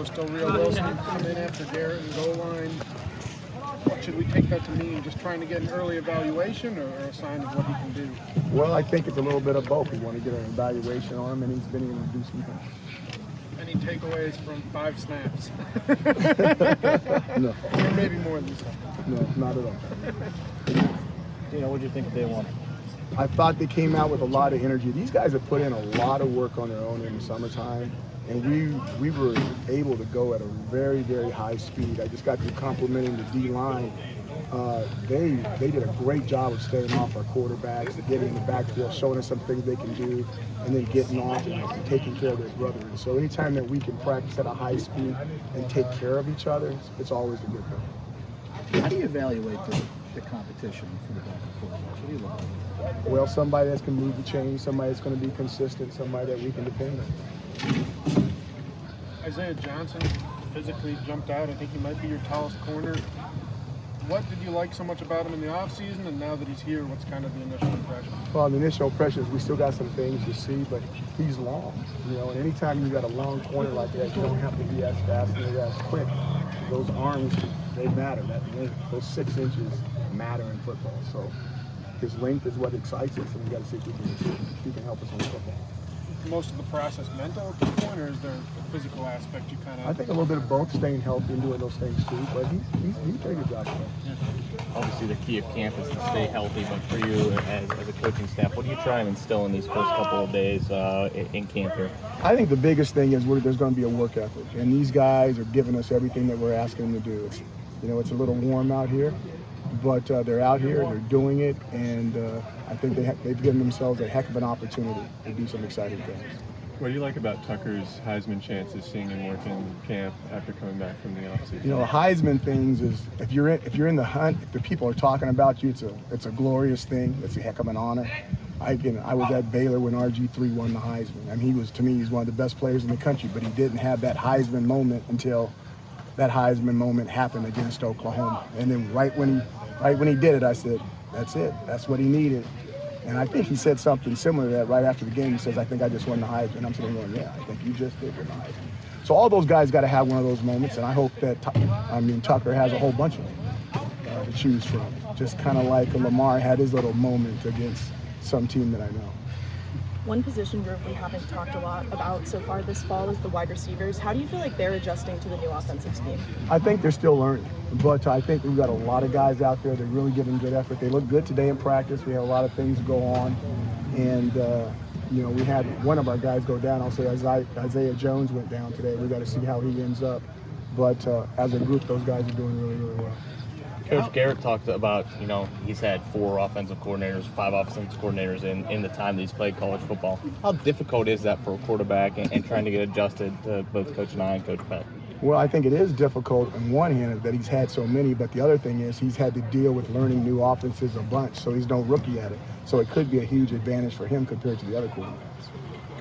Still real Wilson come in after Garrett and goal line. What should we take that to mean? Just trying to get an early evaluation or a sign of what he can do? Well, I think it's a little bit of both. We want to get an evaluation on him, and he's been able to do some things. Any takeaways from 5 snaps? No. Or maybe more than that. No, not at all. What do you think they want? I thought they came out with a lot of energy. These guys have put in a lot of work on their own in the summertime, and we were able to go at a very, very high speed. I just got through complimenting the D-line. They did a great job of staying off our quarterbacks, getting in the backfield, showing us some things they can do, and then getting off and taking care of their brethren. So anytime that we can practice at a high speed and take care of each other, it's always a good thing. How do you evaluate the competition for the backup quarterbacks? What do you look at? Well, somebody that's can move the chain, somebody that's going to be consistent, somebody that we can depend on. Isaiah Johnson physically jumped out. I think he might be your tallest corner. What did you like so much about him in the offseason, and now that he's here, what's kind of the initial impression? Well, the initial impression is we still got some things to see, but he's long. And anytime you got a long corner like that, you don't have to be as fast and as quick. Those arms, they matter. That length, those 6 inches matter in football. So his length is what excites us, and we got to see if he can help us on football. Most of the process mental at this point, or is there a physical aspect you kind of? I think a little bit of both, staying healthy and doing those things too, but he's doing a good job of that. Obviously, the key of camp is to stay healthy, but for you as a coaching staff, what do you try and instill in these first couple of days in camp here? I think the biggest thing is there's going to be a work ethic, and these guys are giving us everything that we're asking them to do. It's a little warm out here, but they're out here, they're doing it, and I think they've given themselves a heck of an opportunity to do some exciting things. What do you like about Tucker's Heisman chances, seeing him work in camp after coming back from the offseason? Heisman things is if you're in the hunt, if the people are talking about you, it's a glorious thing. It's a heck of an honor. I was at Baylor when RG3 won the Heisman. I mean, he's one of the best players in the country, but he didn't have that Heisman moment until that Heisman moment happened against Oklahoma. And then right when he did it, I said, that's it. That's what he needed. And I think he said something similar to that right after the game. He says, I think I just won the Heisman. And I'm sitting going, yeah, I think you just did win the Heisman. So all those guys got to have one of those moments, and I hope that Tucker has a whole bunch of them to choose from. Just kind of like Lamar had his little moment against some team that I know. One position group we haven't talked a lot about so far this fall is the wide receivers. How do you feel like they're adjusting to the new offensive scheme? I think they're still learning, but I think we've got a lot of guys out there that are really giving good effort. They look good today in practice. We had a lot of things go on, and we had one of our guys go down. I'll say Isaiah Jones went down today. We got to see how he ends up, but as a group, those guys are doing really, really well. Coach Garrett talked about, he's had 4 offensive coordinators, 5 offensive coordinators in the time that he's played college football. How difficult is that for a quarterback and trying to get adjusted to both Coach and I and Coach Pat? Well, I think it is difficult on one hand that he's had so many, but the other thing is he's had to deal with learning new offenses a bunch, so he's no rookie at it. So it could be a huge advantage for him compared to the other quarterbacks.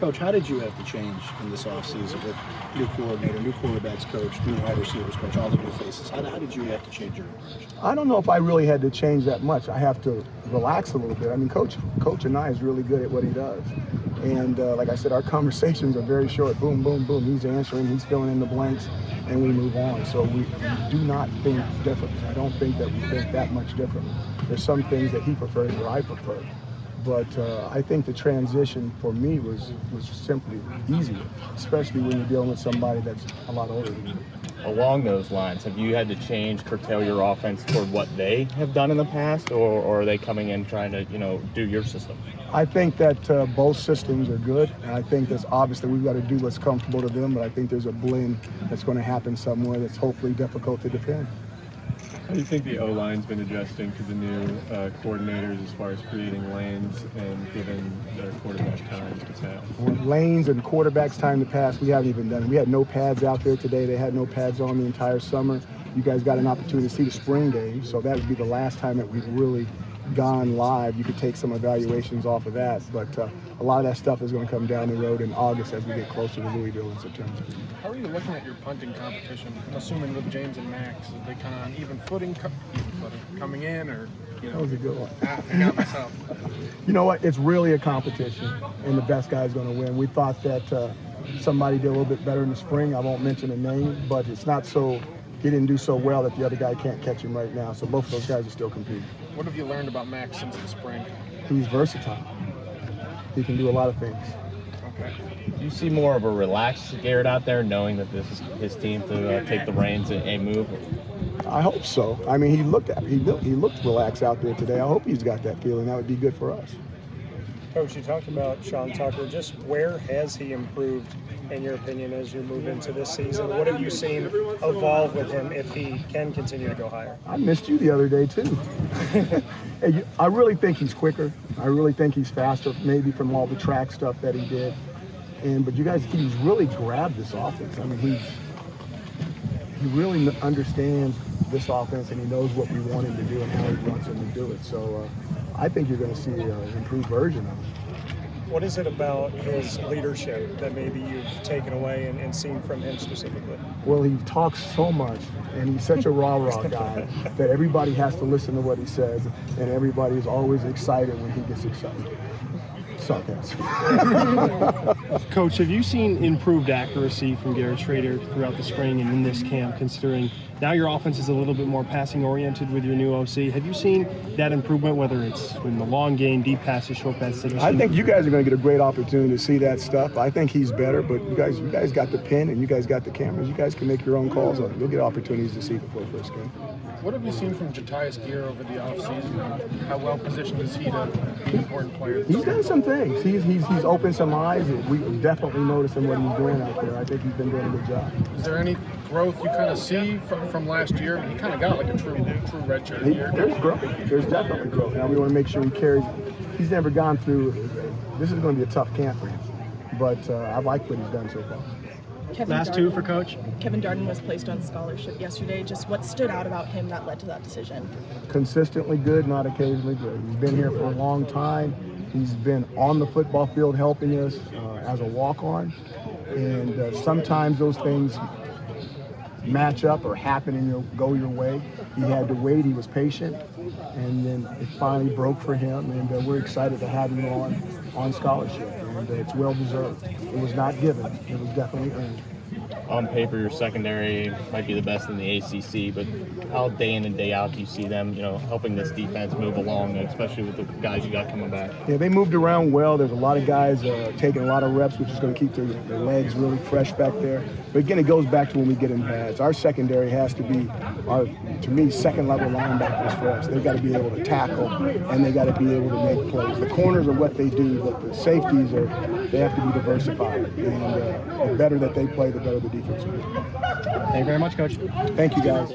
Coach, how did you have to change in this offseason with new coordinator, new quarterbacks coach, new wide receivers coach, all the new faces? How did you have to change your approach? I don't know if I really had to change that much. I have to relax a little bit. I mean, Coach and I is really good at what he does. And like I said, our conversations are very short. Boom, boom, boom. He's answering, he's filling in the blanks, and we move on. So we do not think differently. I don't think that we think that much differently. There's some things that he prefers or I prefer. But I think the transition for me was simply easier, especially when you're dealing with somebody that's a lot older than you. Along those lines, have you had to curtail your offense toward what they have done in the past, or are they coming in trying to, do your system? I think that both systems are good, and I think that's obviously we've got to do what's comfortable to them, but I think there's a blend that's going to happen somewhere that's hopefully difficult to defend. How do you think the O-line's been adjusting to the new coordinators as far as creating lanes and giving their quarterback time to pass? Lanes and quarterbacks time to pass, we haven't even done it. We had no pads out there today. They had no pads on the entire summer. You guys got an opportunity to see the spring game, so that would be the last time that we've really gone live. You could take some evaluations off of that, but a lot of that stuff is going to come down the road in August as we get closer to Louisville in September. How are you looking at your punting competition? I'm assuming with James and Max, are they kind of on even footing coming in, or That was a good one. I got myself. You know what? It's really a competition, and the best guy's going to win. We thought that somebody did a little bit better in the spring. I won't mention a name, but it's not so he didn't do so well that the other guy can't catch him right now. So both of those guys are still competing. What have you learned about Max since the spring? He's versatile. He can do a lot of things. Okay. Do you see more of a relaxed Garrett out there, knowing that this is his team to take the reins and move? I hope so. I mean, he looked relaxed out there today. I hope he's got that feeling. That would be good for us. Coach, you talked about Sean Tucker. Just where has he improved, in your opinion, as you move into this season? What have you seen evolve with him if he can continue to go higher? I missed you the other day, too. I really think he's quicker. I really think he's faster, maybe from all the track stuff that he did. But you guys, he's really grabbed this offense. I mean, he really understands this offense, and he knows what we want him to do and how he wants him to do it. So I think you're going to see an improved version of him. What is it about his leadership that maybe you've taken away and seen from him specifically? Well, he talks so much, and he's such a rah-rah guy that everybody has to listen to what he says, and everybody is always excited when he gets excited. Sarcasm. Coach, have you seen improved accuracy from Garrett Schrader throughout the spring and in this camp, considering now your offense is a little bit more passing oriented with your new OC? Have you seen that improvement, whether it's in the long game, deep passes, short passes? I think you guys are going to get a great opportunity to see that stuff. I think he's better, but you guys got the pen and you guys got the cameras. You guys can make your own calls on it. You'll get opportunities to see before the first game. What have you seen from Jatius Gear over the offseason? How well positioned is he to be an important player? He's done some things. He's opened some eyes. We definitely noticing what he's doing out there. I think he's been doing a good job. Is there any growth you kind of see from last year? He kind of got like a true redshirt year. There's growth. There's definitely growth. Now we want to make sure he carries. He's never gone through. This is going to be a tough camp for him, but I like what he's done so far. Last two for Coach. Kevin Darden was placed on scholarship yesterday. Just what stood out about him that led to that decision? Consistently good, not occasionally good. He's been here for a long time. He's been on the football field helping us as a walk-on. And sometimes those things match up or happen and go your way. He had to wait. He was patient. And then it finally broke for him. And we're excited to have him on scholarship. And it's well-deserved. It was not given. It was definitely earned. On paper, your secondary might be the best in the ACC, but how day in and day out do you see them, helping this defense move along, especially with the guys you got coming back? Yeah, they moved around well. There's a lot of guys taking a lot of reps, which is going to keep their legs really fresh back there. But again, it goes back to when we get in pads. Our secondary has to be, to me, second-level linebackers for us. They've got to be able to tackle, and they've got to be able to make plays. The corners are what they do, but the safeties they have to be diversified. And the better that they play, the better the defense will be. Thank you very much, Coach. Thank you, guys.